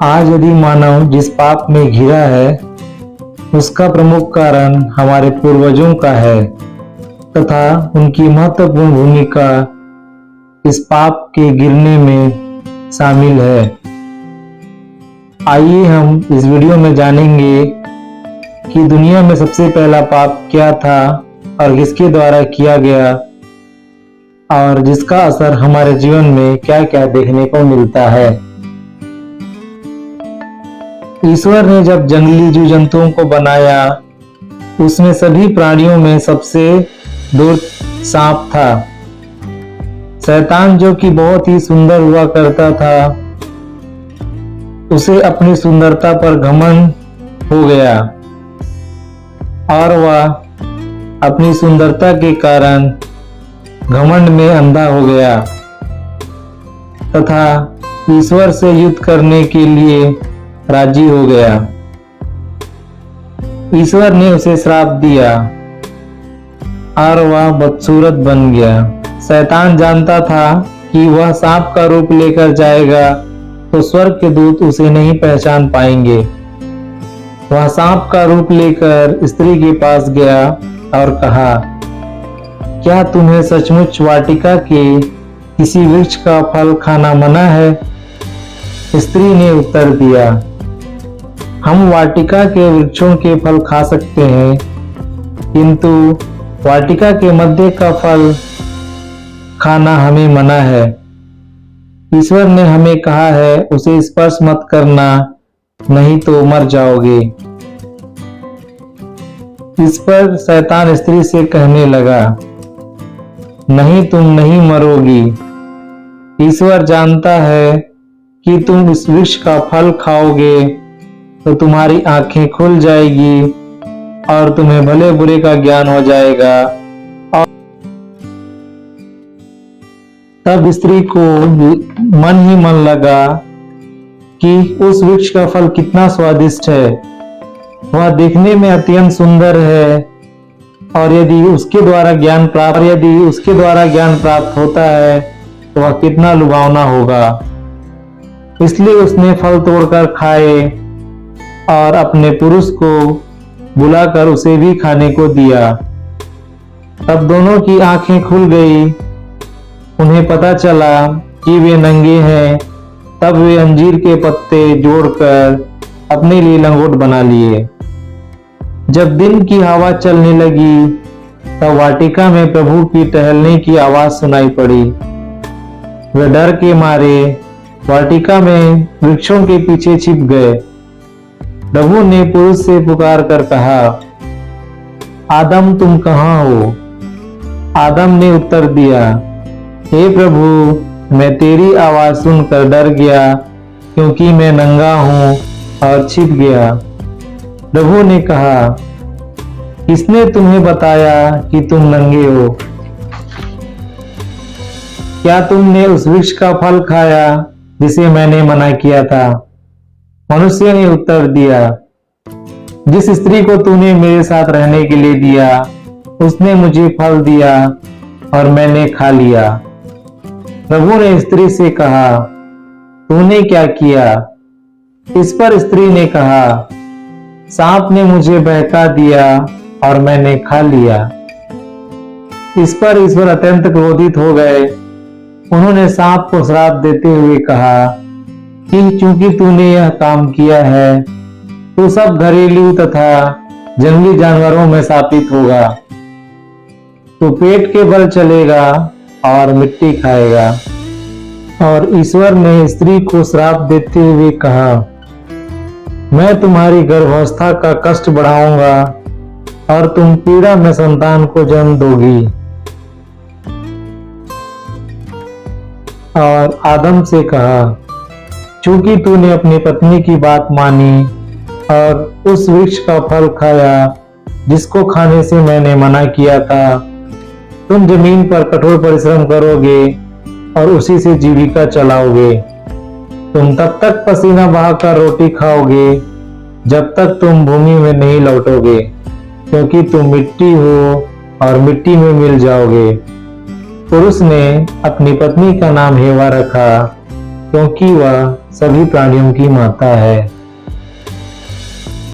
आज यदि मानव जिस पाप में घिरा है उसका प्रमुख कारण हमारे पूर्वजों का है तथा उनकी महत्वपूर्ण भूमिका इस पाप के गिरने में शामिल है। आइए हम इस वीडियो में जानेंगे कि दुनिया में सबसे पहला पाप क्या था और किसके द्वारा किया गया और जिसका असर हमारे जीवन में क्या क्या देखने को मिलता है। ईश्वर ने जब जंगली जीव जंतुओं को बनाया उसमें सभी प्राणियों में सबसे दूर सांप था। शैतान जो कि बहुत ही सुंदर हुआ करता था, उसे अपनी सुंदरता पर घमंड हो गया और वह अपनी सुंदरता के कारण घमंड में अंधा हो गया तथा ईश्वर से युद्ध करने के लिए राजी हो गया। ईश्वर ने उसे श्राप दिया और वह बदसूरत बन गया। शैतान जानता था कि वह सांप का रूप लेकर जाएगा तो स्वर्ग के दूत उसे नहीं पहचान पाएंगे। वह सांप का रूप लेकर स्त्री के पास गया और कहा, क्या तुम्हें सचमुच वाटिका के किसी वृक्ष का फल खाना मना है? स्त्री ने उत्तर दिया, हम वाटिका के वृक्षों के फल खा सकते हैं, किंतु वाटिका के मध्य का फल खाना हमें मना है। ईश्वर ने हमें कहा है उसे स्पर्श मत करना, नहीं तो मर जाओगे। इस पर शैतान स्त्री से कहने लगा, नहीं, तुम नहीं मरोगी। ईश्वर जानता है कि तुम इस वृक्ष का फल खाओगे तो तुम्हारी आंखें खुल जाएगी और तुम्हें भले बुरे का ज्ञान हो जाएगा। और तब स्त्री को मन ही मन लगा कि उस वृक्ष का फल कितना स्वादिष्ट है, वह देखने में अत्यंत सुंदर है और यदि उसके द्वारा ज्ञान प्राप्त होता है तो वह कितना लुभावना होगा। इसलिए उसने फल तोड़कर खाए और अपने पुरुष को बुलाकर उसे भी खाने को दिया। तब दोनों की आंखें खुल गई, उन्हें पता चला कि वे नंगे हैं। तब वे अंजीर के पत्ते जोड़कर अपने लिए लंगोट बना लिए। जब दिन की हवा चलने लगी तब वाटिका में प्रभु की टहलने की आवाज सुनाई पड़ी। वे डर के मारे वाटिका में वृक्षों के पीछे छिप गए। प्रभु ने पुरुष से पुकार कर कहा, आदम तुम कहाँ हो? आदम ने उत्तर दिया, हे प्रभु, मैं तेरी आवाज सुनकर डर गया क्योंकि मैं नंगा हूं और छिप गया। प्रभु ने कहा, किसने तुम्हें बताया कि तुम नंगे हो? क्या तुमने उस वृक्ष का फल खाया जिसे मैंने मना किया था? मनुष्य ने उत्तर दिया, जिस स्त्री को तूने मेरे साथ रहने के लिए दिया उसने मुझे फल दिया और मैंने खा लिया। प्रभु ने स्त्री से कहा, तूने क्या किया? इस पर स्त्री ने कहा, सांप ने मुझे बहका दिया और मैंने खा लिया। इस पर ईश्वर अत्यंत क्रोधित हो गए। उन्होंने सांप को श्राप देते हुए कहा कि चूंकि तूने यह काम किया है तो सब घरेलू तथा जंगली जानवरों में शापित होगा। तो पेट के बल चलेगा और मिट्टी खाएगा। और ईश्वर ने स्त्री को श्राप देते हुए कहा, मैं तुम्हारी गर्भावस्था का कष्ट बढ़ाऊंगा और तुम पीड़ा में संतान को जन्म दोगी। और आदम से कहा, चूंकि तूने अपनी पत्नी की बात मानी और उस वृक्ष का फल खाया जिसको खाने से मैंने मना किया था, तुम जमीन पर कठोर परिश्रम करोगे और उसी से जीविका चलाओगे। तुम तब तक पसीना बहाकर रोटी खाओगे जब तक तुम भूमि में नहीं लौटोगे, क्योंकि तुम मिट्टी हो और मिट्टी में मिल जाओगे। पुरुष ने अपनी पत्नी का नाम हेवा रखा, क्योंकि वह सभी प्राणियों की माता है।